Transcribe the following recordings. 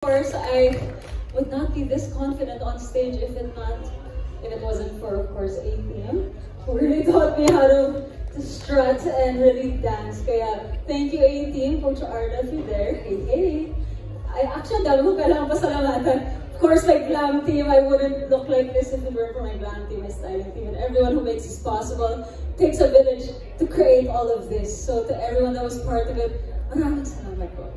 course, I would not be this confident on stage if it wasn't for, of course, A-Team, who really taught me how to strut and really dance. Kaya, thank you, A-Team. Coach Arda, if you're there. Hey, hey. Actually, dami ko kailangan pasalamatan. Of course, my glam team, I wouldn't look like this if it weren't for my glam team, my styling team, and everyone who makes this possible. It takes a village to create all of this. So, to everyone that was part of it, maraming salamat po.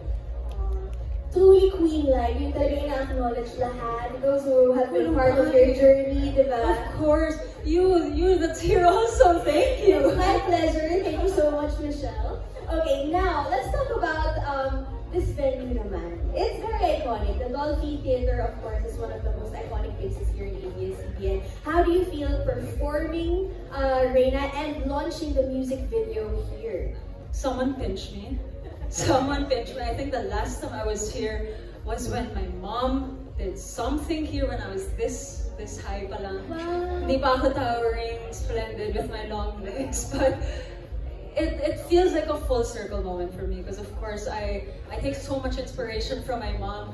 Truly queen-like, yung talaga ina-acknowledge lahat, those who have been part of your journey, diba? Of course, you're the tier also, thank you! It's my pleasure, thank you so much, Michelle. Okay, now, let's talk about this venue naman. It's very iconic. The Dolphy Theater, of course, is one of the most iconic places here in ABS-CBN. How do you feel performing Reyna and launching the music video here? Someone pinched me. Someone pinched me. I think the last time I was here was when my mom did something here when I was this high pa lang. Wow. Hindi pa ako towering, splendid with my long legs, but it feels like a full circle moment for me because of course I take so much inspiration from my mom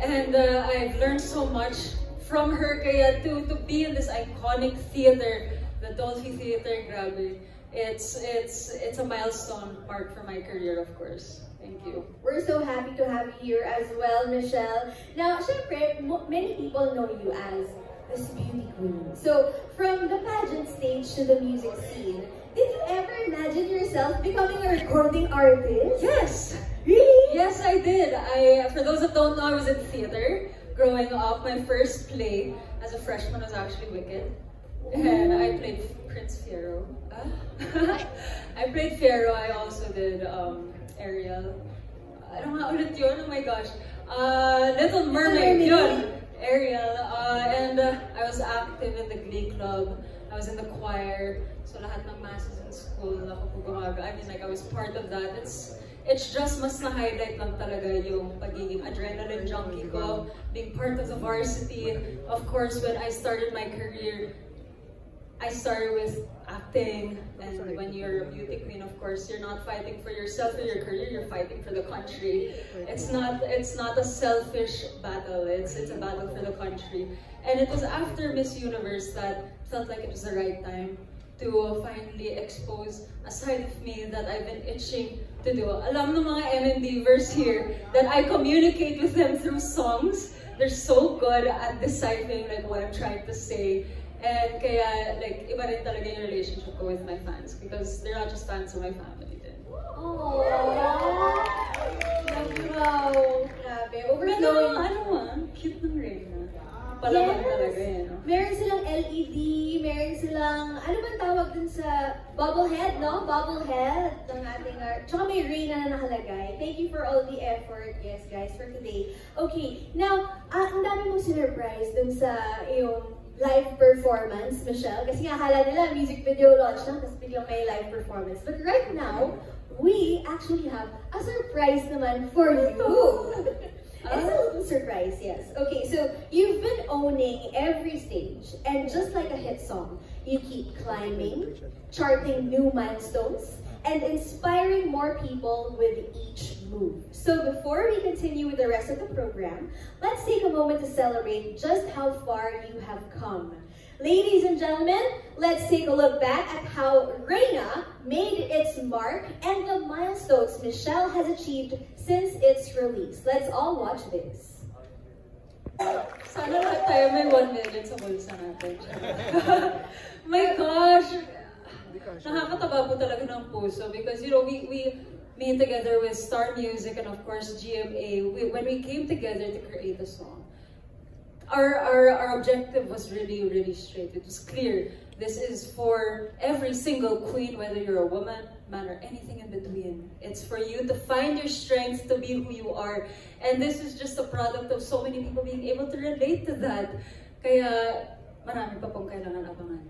and I've learned so much from her. Kaya to be in this iconic theater, the Dolphy Theater, grabe. It's a milestone mark for my career, of course. Thank you. We're so happy to have you here as well, Michelle. Now, syempre, many people know you as this beauty queen. So, from the pageant stage to the music scene, did you ever imagine yourself becoming a recording artist? Yes! Really? Yes, I did. For those that don't know, I was in theater growing up. My first play as a freshman was actually Wicked. And I played Prince Fiyero. I played Fiyero. I also did Ariel. I don't know ulit yun. Oh my gosh. Little Mermaid. Yun. Ariel. And I was active in the Glee Club. I was in the choir. So lahat ng masses in school, ako po gumaga. I mean, like, I was part of that. It's just mas na-highlight lang talaga yung pagiging adrenaline junkie ko, being part of the varsity. Of course, when I started my career, I started with acting, and when you're a beauty queen, of course, you're not fighting for yourself or your career, you're fighting for the country. It's not a selfish battle, it's a battle for the country. And it was after Miss Universe that felt like it was the right time to finally expose a side of me that I've been itching to do. Alam ng mga MMDvers here that I communicate with them through songs. They're so good at deciphering like what I'm trying to say. And kaya, like, iba rin talaga yung relationship ko with my fans because they're not just fans of my family din. Oh, wow. Grabe. Overflowing. Cute ng Reyna. Palaman talaga yan, no? Meron silang LED, meron silang, ano bang tawag dun sa bobblehead, no? Bobblehead ng ating art. Tsaka may Reyna na nakalagay. Thank you for all the effort, yes guys, for today. Okay, now, ang dami mong sinurprise dun sa yung live performance, Michelle. Kasi nga akala nila music video launch lang, tapos biglang may live performance. But right now, we actually have a surprise naman for you. It's a little surprise, yes. Okay, so you've been owning every stage, and just like a hit song, you keep climbing, charting new milestones, and inspiring more people with each move. So before we continue with the rest of the program, let's take a moment to celebrate just how far you have come. Ladies and gentlemen, let's take a look back at how Reyna made its mark and the milestones Michelle has achieved since its release. Let's all watch this. Sana lahat tayo may 1 million sa bulsa natin. My gosh! Nakakataba po talaga ng puso because, you know, we made together with Star Music and of course GMA. When we came together to create a song, our objective was really straight. It was clear. This is for every single queen, whether you're a woman, man, or anything in between. It's for you to find your strength, to be who you are. And this is just a product of so many people being able to relate to that. Kaya marami pa pong kailangan abangan.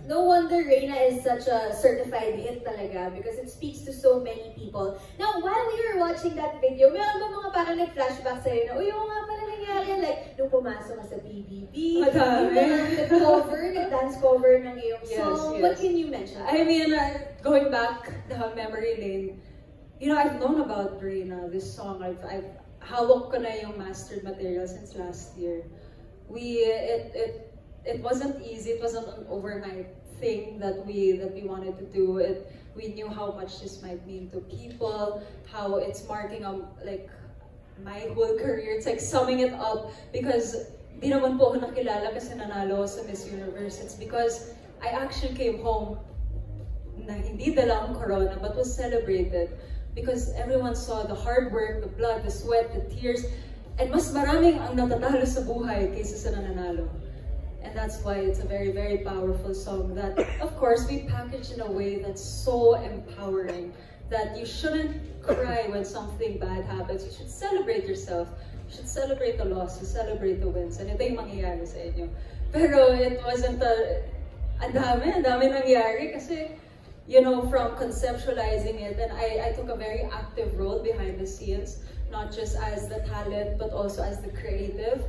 No wonder Reyna is such a certified hit talaga because it speaks to so many people. Now, while we were watching that video, meron ba mga parang nag-flashback sa'yo na, uy, yung nga pala nangyari yan, like, nung pumasok ka sa BBB, yung nag-cover, nag-dance cover ng iyong song. Yes. What can you mention? I mean, going back down memory lane, you know, I've known about Reyna, this song. I've hawak ko na yung mastered material since last year. It wasn't easy. It wasn't an overnight thing that we wanted to do. We knew how much this might mean to people, how it's marking like my whole career. It's like summing it up because di naman po ako nakilala kasi nanalo sa Miss Universe. It's because I actually came home na hindi dala ang corona but was celebrated because everyone saw the hard work, the blood, the sweat, the tears, and mas maraming ang natatalo sa buhay kaysa sa nananalo. And that's why it's a very, very powerful song that, of course, we package in a way that's so empowering that you shouldn't cry when something bad happens. You should celebrate yourself. You should celebrate the losses, celebrate the wins. And ito yung mangyayari sa inyo. Pero it wasn't ang dami nangyari kasi, you know, from conceptualizing it, and I took a very active role behind the scenes, not just as the talent, but also as the creative.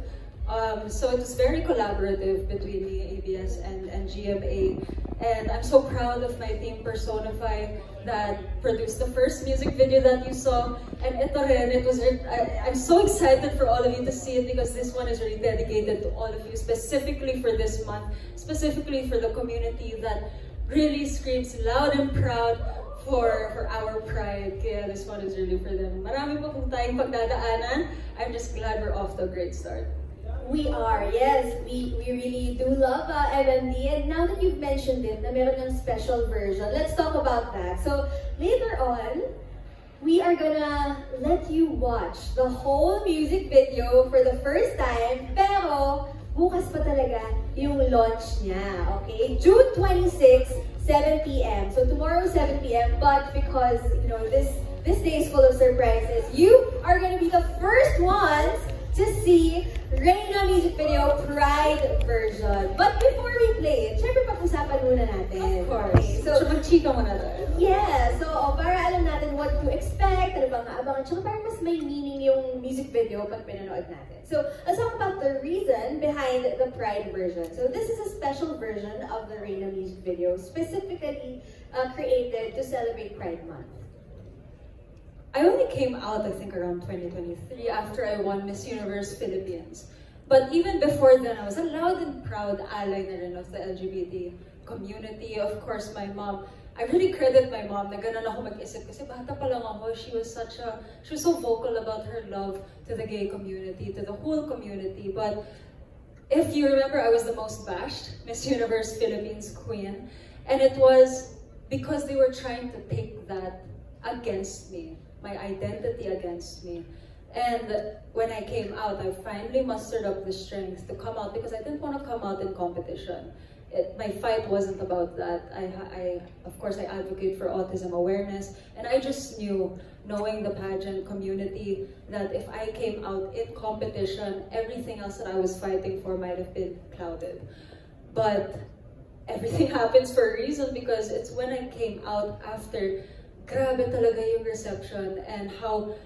So it was very collaborative between me, ABS, and GMA. And I'm so proud of my team Personify that produced the first music video that you saw. And I'm so excited for all of you to see it because this one is really dedicated to all of you, specifically for this month, specifically for the community that really screams loud and proud for our pride. Kaya this one is really for them. Marami pa pong tayong pagdadaanan. I'm just glad we're off to a great start. We are, yes. We really do love MMD. And now that you've mentioned it, na meron ng special version, let's talk about that. So later on, we are gonna let you watch the whole music video for the first time. Pero bukas pa talaga yung launch niya, okay? June 26, 7 p.m. So tomorrow, 7 p.m. But because, you know, this day is full of surprises, you are gonna be the first ones to see Reyna music video Pride version. But before we play it, syempre pag-usapan muna natin. Of course. Okay, so chika muna tayo. Yeah, so para alam natin what to expect, ano bang aabangan, tsaka parang mas may meaning yung music video pag pinanood natin. So let's talk about the reason behind the Pride version. So this is a special version of the Reyna music video, specifically created to celebrate Pride Month. I only came out, I think, around 2023 after I won Miss Universe Philippines. But even before then, I was a loud and proud ally na rin of the LGBT community. Of course, my mom, I really credit my mom na ganun ako mag-isip kasi bata pa lang ako, she was so vocal about her love to the gay community, to the whole community. But if you remember, I was the most bashed Miss Universe Philippines queen. And it was because they were trying to take that against me. My identity against me. And when I came out, I finally mustered up the strength to come out because I didn't want to come out in competition. My fight wasn't about that. Of course, I advocate for autism awareness, and I just knew, knowing the pageant community, that if I came out in competition, everything else that I was fighting for might have been clouded. But everything happens for a reason because it's when I came out after. Grabe talaga yung reception and how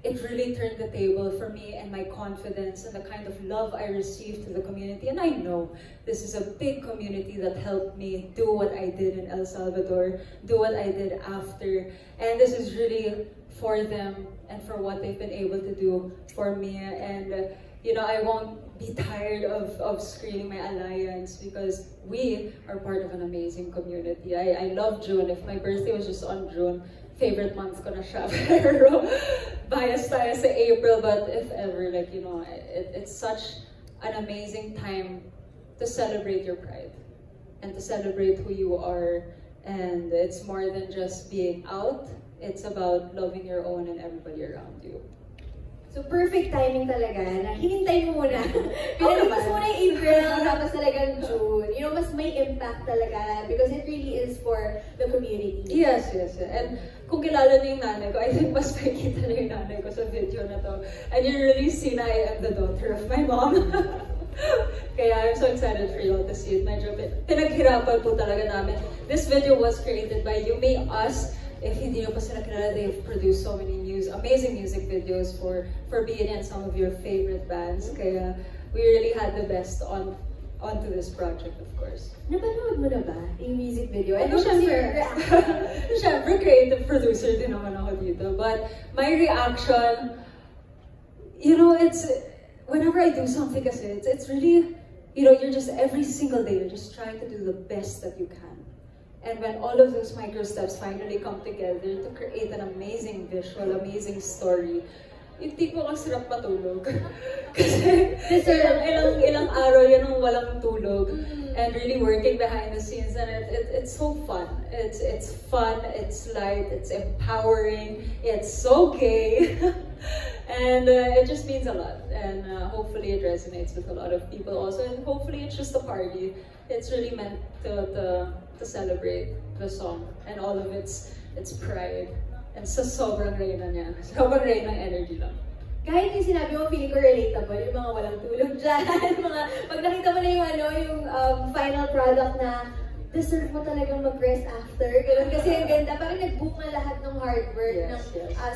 it really turned the table for me and my confidence and the kind of love I received to the community. And I know this is a big community that helped me do what I did in El Salvador, do what I did after. And this is really for them and for what they've been able to do for me. And you know, I won't be tired of screaming my alliance because we are part of an amazing community. I love June. If my birthday was just on June, favorite month ko na siya. Pero bias tayo sa April, but if ever, like, you know, it's such an amazing time to celebrate your pride and to celebrate who you are. And it's more than just being out. It's about loving your own and everybody around you. So perfect timing talaga na hinintay mo muna. Pinalipas mo na yung April, tapos talagang June. You know, mas may impact talaga because it really is for the community. Yes. And kung kilala niyo yung nanay ko, I think mas makikita na yung nanay ko sa video na to. And you really see na I am the daughter of my mom. Kaya I'm so excited for you all to see it. Medyo pinaghirapan po talaga namin. This video was created by Yumi Us. If hindi nyo pa sila kilala, they've produced so many amazing music videos for BNI and some of your favorite bands. Kaya we really had the best onto this project, of course. Napanood mo na ba yung music video? Ano syempre, creative producer din naman ako dito. But my reaction, you know, it's, whenever I do something kasi, it's really, you know, you're just, every single day, you're just trying to do the best that you can. And when all of those micro steps finally come together to create an amazing visual, amazing story, yung tipo kang sarap matulog. Kasi ilang araw yan ang walang tulog. And really working behind the scenes, and it's so fun. It's fun, it's light, it's empowering, it's so gay. And it just means a lot. And hopefully it resonates with a lot of people also. And hopefully it's just a party. It's really meant to celebrate the song and all of its pride. And sa sobrang Reyna niya. Sobrang Reyna energy lang. Kahit yung sinabi mo, feeling ko relatable, yung mga walang tulog dyan, mga, pag nakita mo na yung final product na deserve mo talagang mag-rest after. Ganun kasi ang ganda, parang nag-book na lahat ng hard work ng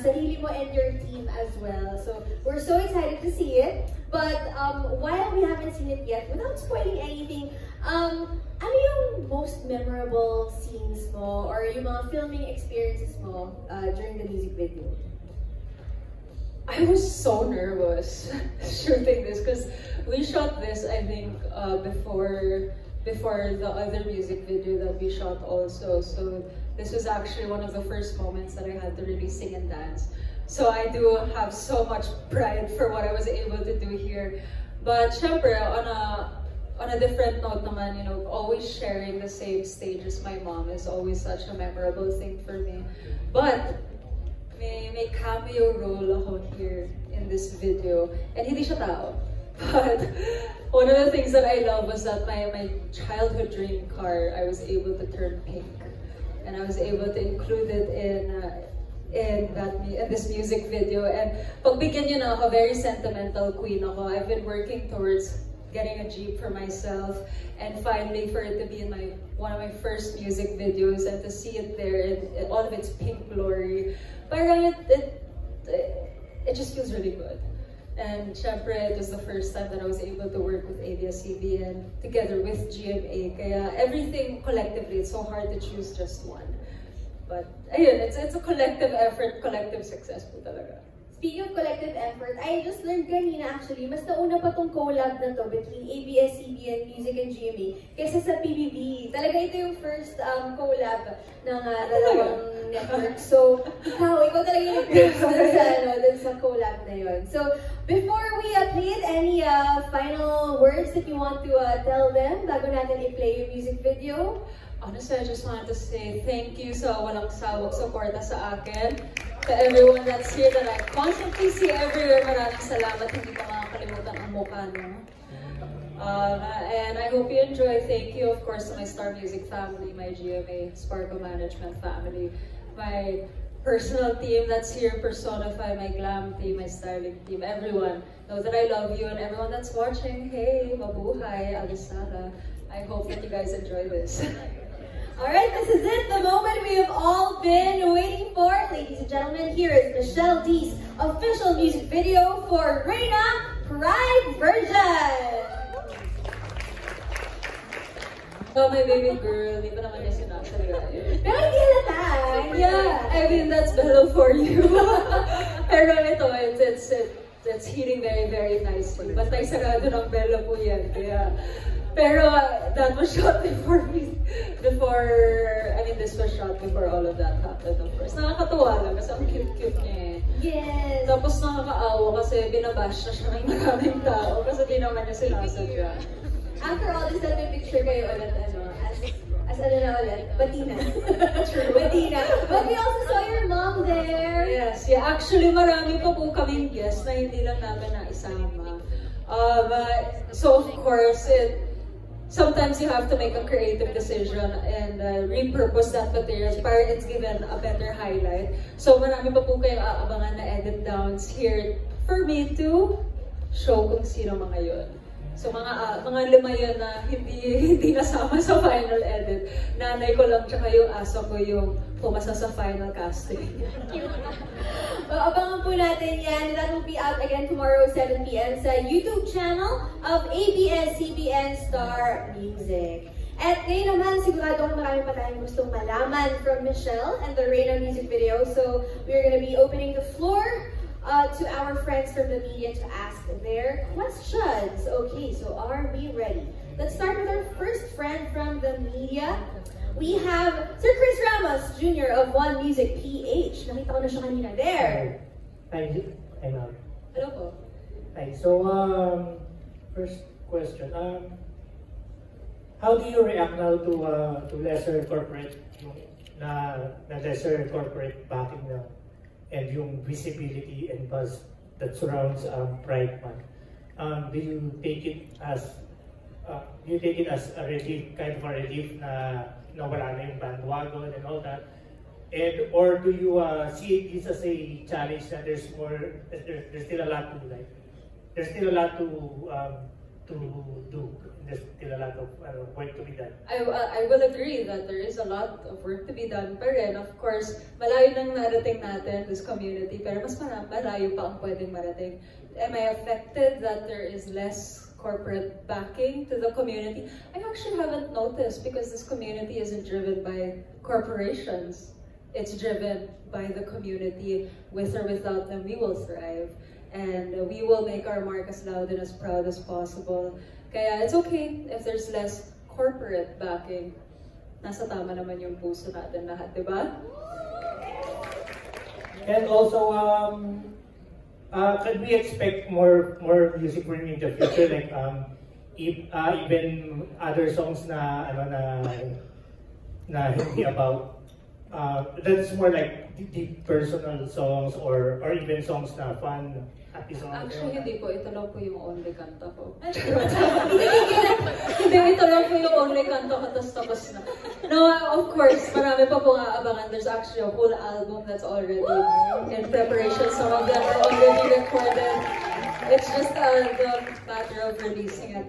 sarili mo and your team as well. So, we're so excited to see it. But while we haven't seen it yet, without spoiling anything, ano yung most memorable scenes mo or yung mga filming experiences mo during the music video? I was so nervous shooting this because we shot this, I think, before the other music video that we shot also. So this was actually one of the first moments that I had to really sing and dance. So I do have so much pride for what I was able to do here. But syempre, on a different note naman, you know, always sharing the same stage as my mom is always such a memorable thing for me. But may cameo role ako here in this video, and hindi siya tao. But one of the things that I love was that my childhood dream car, I was able to turn pink, and I was able to include it in this music video. And pagbigyan niyo na ako, very sentimental queen ako. I've been working towards getting a Jeep for myself, and finally for it to be in one of my first music videos and to see it there in all of its pink glory, parang it just feels really good. And syempre, it was the first time that I was able to work with ABS-CBN together with GMA. Kaya everything collectively, it's so hard to choose just one. But ayun, it's a collective effort, collective success po talaga. Speaking of collective effort, I just learned kanina actually, mas nauna pa tong collab na to between ABS-CBN Music and GMA kaysa sa PBB. Talaga ito yung first collab ng dalawang network. So, ikaw talaga yung nag-bring sa collab na yun. So, before we play it, any final words that you want to tell them bago natin i-play yung music video? Honestly, I just wanted to say thank you sa walang sawag suporta sa akin. To everyone that's here that I constantly see everywhere, maraming salamat. Hindi ko makakalimutan ang mukha niyo. And I hope you enjoy. Thank you, of course, to my Star Music family, my GMA Sparkle Management family, my personal team that's here, Personify, my glam team, my styling team, everyone. Know that I love you, and everyone that's watching, hey, mabuhay, alisara. I hope that you guys enjoy this. Alright, this is it, the moment we have all been waiting for. Ladies and gentlemen, here is Michelle D's official music video for Reyna Pride Version! Oh, my baby girl, di pa naman niya sinasalita. Pero hindi halata. Yeah, I mean, that's bello for you. Pero ito, it's heating very, very nicely. Bantay sarado ng bello po yan. Kaya, pero that was shot before, I mean, this was shot before all of that happened, of course. Nakakatuwa lang kasi ang cute-cute niya eh. Yes. Tapos nakakaawa kasi binabash na siya ng maraming tao kasi di naman niya sinasadya. After all this, may picture kayo ulit, as ano na ulit? Batina. True. Batina. But we also saw your mom there. Yes, yeah. Actually, marami pa po kaming guests na hindi lang namin naisama. So of course, sometimes you have to make a creative decision and repurpose that material para it's given a better highlight. So marami pa po kayong aabangan na edit downs here for me to show kung sino mga yun. So mga 5 yun na hindi nasama sa final edit. Nanay ko lang tsaka yung aso ko yung pumasa sa final casting. Abangan po natin yan. That will be out again tomorrow 7 p.m. sa YouTube channel of ABS-CBN Star Music. At ngayon naman, sigurado kung marami pa tayong gustong malaman from Michelle and the Reyna music video. So we're gonna be opening the floor to our friends from the media to ask their questions. Okay, so are we ready? Let's start with our first friend from the media. We have Sir Chris Ramos Jr. of One Music PH. Nakita ko na siya kanina. There! Hi, ma'am. Hello po. Hi. So, first question. How do you react now to lesser corporate, na lesser corporate backing now, and yung visibility and buzz that surrounds Pride Month? Do you take it as a relief, kind of a relief na wala na yung bandwagon and all that? And or do you see this as a challenge that there's still a lot to like, there's still a lot to do, there's still a lot of work to be done? I will agree that there is a lot of work to be done pa rin. Of course, malayo nang narating natin this community, pero mas malayo pa ang pwedeng marating. Am I affected that there is less corporate backing to the community? I actually haven't noticed, because this community isn't driven by corporations. It's driven by the community. With or without them, we will thrive. And we will make our mark as loud and as proud as possible. Kaya it's okay if there's less corporate backing. Nasa tama naman yung puso natin lahat, di ba? And also, could we expect more music from you in the future? Like even other songs na hindi about that's more like deep personal songs, or even songs na fun, happy songs. Actually, hindi po. Ito lang po yung only kanta ko. Hindi, ito lang po yung only kanta ko, tapos na. No, of course, marami pa pong aabangan. There's actually a whole album that's already in preparation. Some of them are already recorded. It's just the matter of releasing it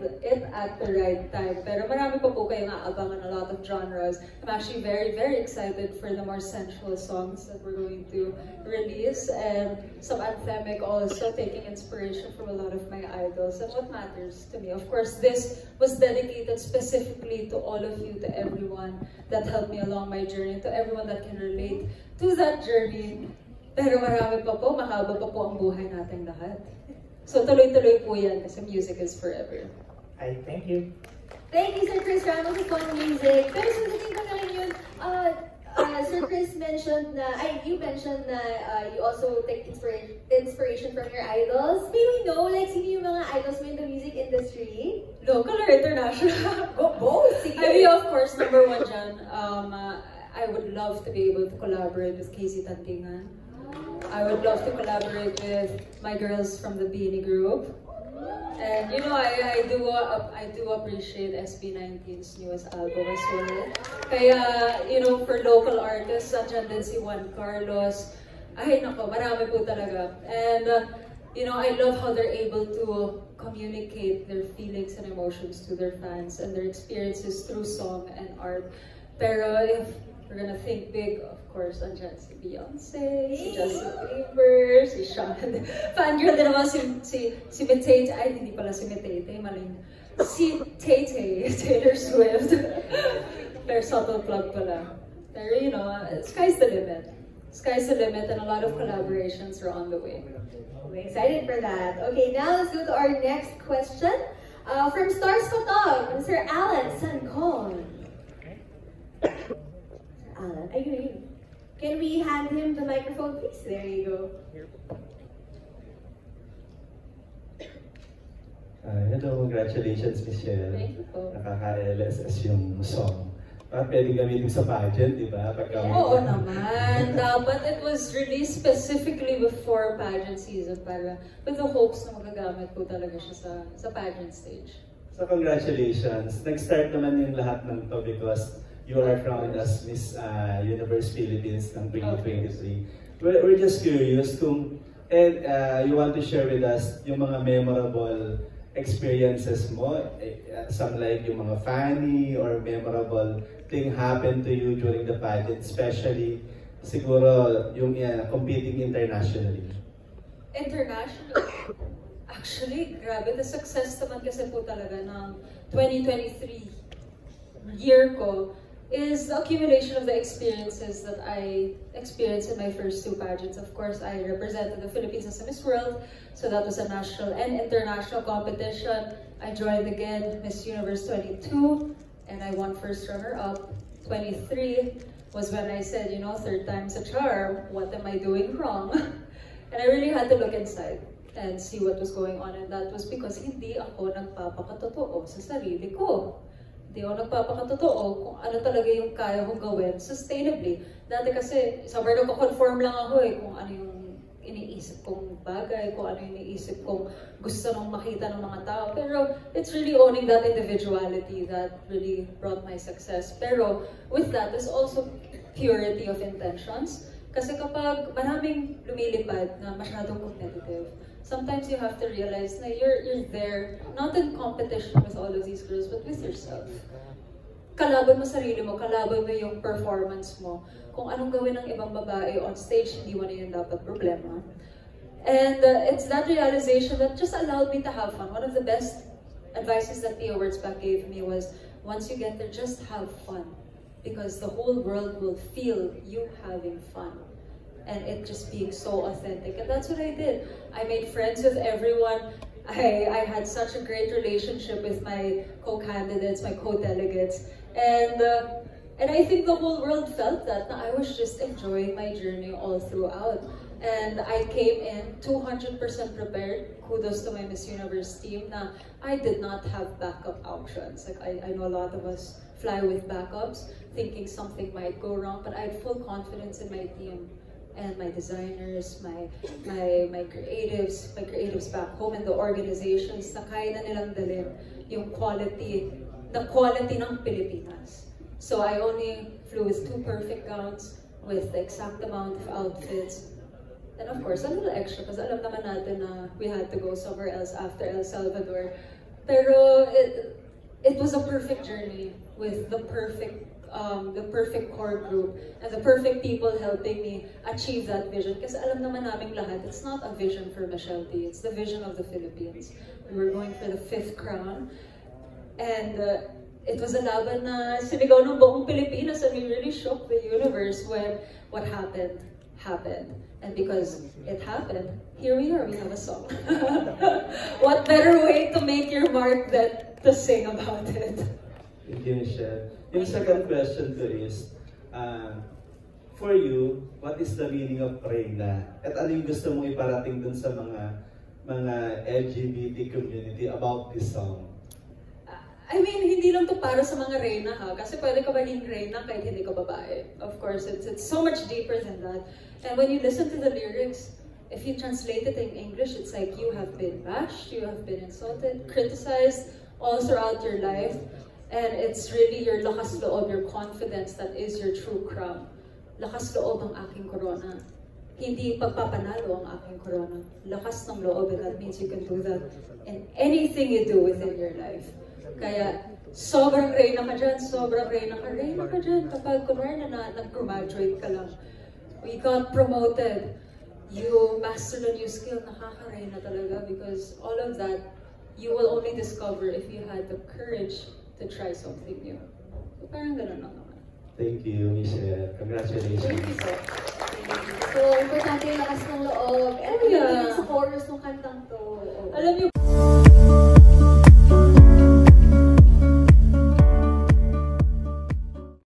at the right time. Pero marami pa po kayong aabangan, a lot of genres. I'm actually very, very excited for the more sensual songs that we're going to release, and some anthemic also, taking inspiration from a lot of my idols and what matters to me. Of course, this was dedicated specifically to all of you, to everyone that helped me along my journey, to everyone that can relate to that journey. Pero marami pa po, mahaba pa po ang buhay nating lahat. So tuloy-tuloy po yan, kasi music is forever. Hi, thank you. Thank you, Sir Chris Ramos of One Music. Pero sundating ko na rin yun, Sir Chris mentioned na, you mentioned na you also take inspiration from your idols. May we know, like, sino yung mga idols mo in the music industry? Local or international? Both! Sige. I mean, of course, number one dyan, I would love to be able to collaborate with Casey Tantingan. I would love to collaborate with my girls from the Beanie Group. And you know, I do appreciate SB19's newest album as well. Kaya, you know, for local artists, andyan din si Juan Carlos. Ay, nako, marami po talaga. And, you know, I love how they're able to communicate their feelings and emotions to their fans and their experiences through song and art. Pero if we're gonna think big, of course, andyan si Beyonce, si Justin Bieber, si Sean. Fangirl din naman si Mitate. Ay, hindi pala si Mitate, maling. Si Tay-Tay, Taylor Swift. Pero subtle plug pala. Pero, you know, sky's the limit. Sky's the limit, and a lot of collaborations are on the way. We're excited for that. Okay, now let's go to our next question. From Stars Kotog, Sir Alan Sancon. Alan, ayun. Can we hand him the microphone, please? There you go. Hello, congratulations, Michelle. Thank you po. Nakaka-LSS yung song. Pwede gamitin sa pageant, di ba? Oo naman. Dapat it was released specifically before pageant season, para with the hopes na magagamit po talaga siya sa pageant stage. So congratulations. Nag-start naman yung lahat ng to because you are crowned as Miss Universe Philippines ng 2023. We're just curious kung, and you want to share with us yung mga memorable experiences mo, some like yung mga funny or memorable thing happened to you during the pageant, especially siguro yung competing internationally. Internationally? Actually, grabe, the success naman kasi po talaga ng 2023 year ko. is the accumulation of the experiences that I experienced in my first 2 pageants. Of course, I represented the Philippines as a Miss World, so that was a national and international competition. I joined again Miss Universe 22, and I won first runner-up. 23 was when I said, you know, 3rd time's a charm, what am I doing wrong? And I really had to look inside and see what was going on, and that was because hindi ako nagpapakatotoo sa sarili ko. Hindi ako nagpapakatotoo kung ano talaga yung kaya kong gawin sustainably. Dati kasi, somewhere nagko-conform lang ako kung ano yung iniisip kong bagay, kung ano yung iniisip kong gusto nung makita ng mga tao. Pero it's really owning that individuality that really brought my success. Pero with that, there's also purity of intentions. Kasi kapag maraming lumilipad na masyadong competitive, sometimes you have to realize na you're there, not in competition with all of these girls, but with yourself. Kalaban mo sarili mo, kalaban mo yung performance mo. Kung anong gawin ng ibang babae on stage, hindi mo na yun dapat problema. And it's that realization that just allowed me to have fun. One of the best advices that Pia Wurtzbach gave me was, once you get there, just have fun. Because the whole world will feel you having fun. And it just being so authentic. And that's what I did. I made friends with everyone. I had such a great relationship with my co-candidates, my co-delegates. And I think the whole world felt that. I was just enjoying my journey all throughout. And I came in 200% prepared. Kudos to my Miss Universe team. Now, I did not have backup options. Like I know a lot of us fly with backups, thinking something might go wrong, but I had full confidence in my team and my designers, my creatives back home, and the organizations na kaya na nilang dalhin yung quality, the quality ng Pilipinas. So I only flew with 2 perfect gowns with the exact amount of outfits. And of course, a little extra because alam naman natin na we had to go somewhere else after El Salvador. Pero it was a perfect journey with the perfect core group and the perfect people helping me achieve that vision. Kasi alam naman naming lahat, it's not a vision for Michelle D. It's the vision of the Philippines. We were going for the 5th crown. And it was a laban na sinigaw ng buong Pilipinas, and we really shook the universe when what happened. And because it happened, here we are, we have a song. What better way to make your mark than to sing about it? Thank you, Michelle. Yung second question to is, for you, what is the meaning of Reyna? At ano yung gusto mong iparating dun sa mga LGBT community about this song? I mean, hindi lang to para sa mga Reyna ha, kasi pwede ka maging Reyna kahit hindi ka babae. Of course, it's so much deeper than that. And when you listen to the lyrics, if you translate it in English, it's like you have been bashed, you have been insulted, criticized all throughout your life. And it's really your lakas loob, your confidence that is your true crown. Lakas loob ang aking corona. Hindi pagpapanalo ang aking corona. Lakas ng loob, and that means you can do that in anything you do within your life. Kaya, sobrang Reyna ka dyan, sobrang Reyna ka dyan. Kapag kunwari na nag-graduate ka lang, we got promoted, you mastered a new skill, nakaka-Reyna talaga, because all of that, you will only discover if you had the courage to try something new. So parang ganun lang naman. Thank you, Michelle. Congratulations. Thank you so. So, importante yung lakas ng loob. And sa chorus ng kantang to. Alam niyo,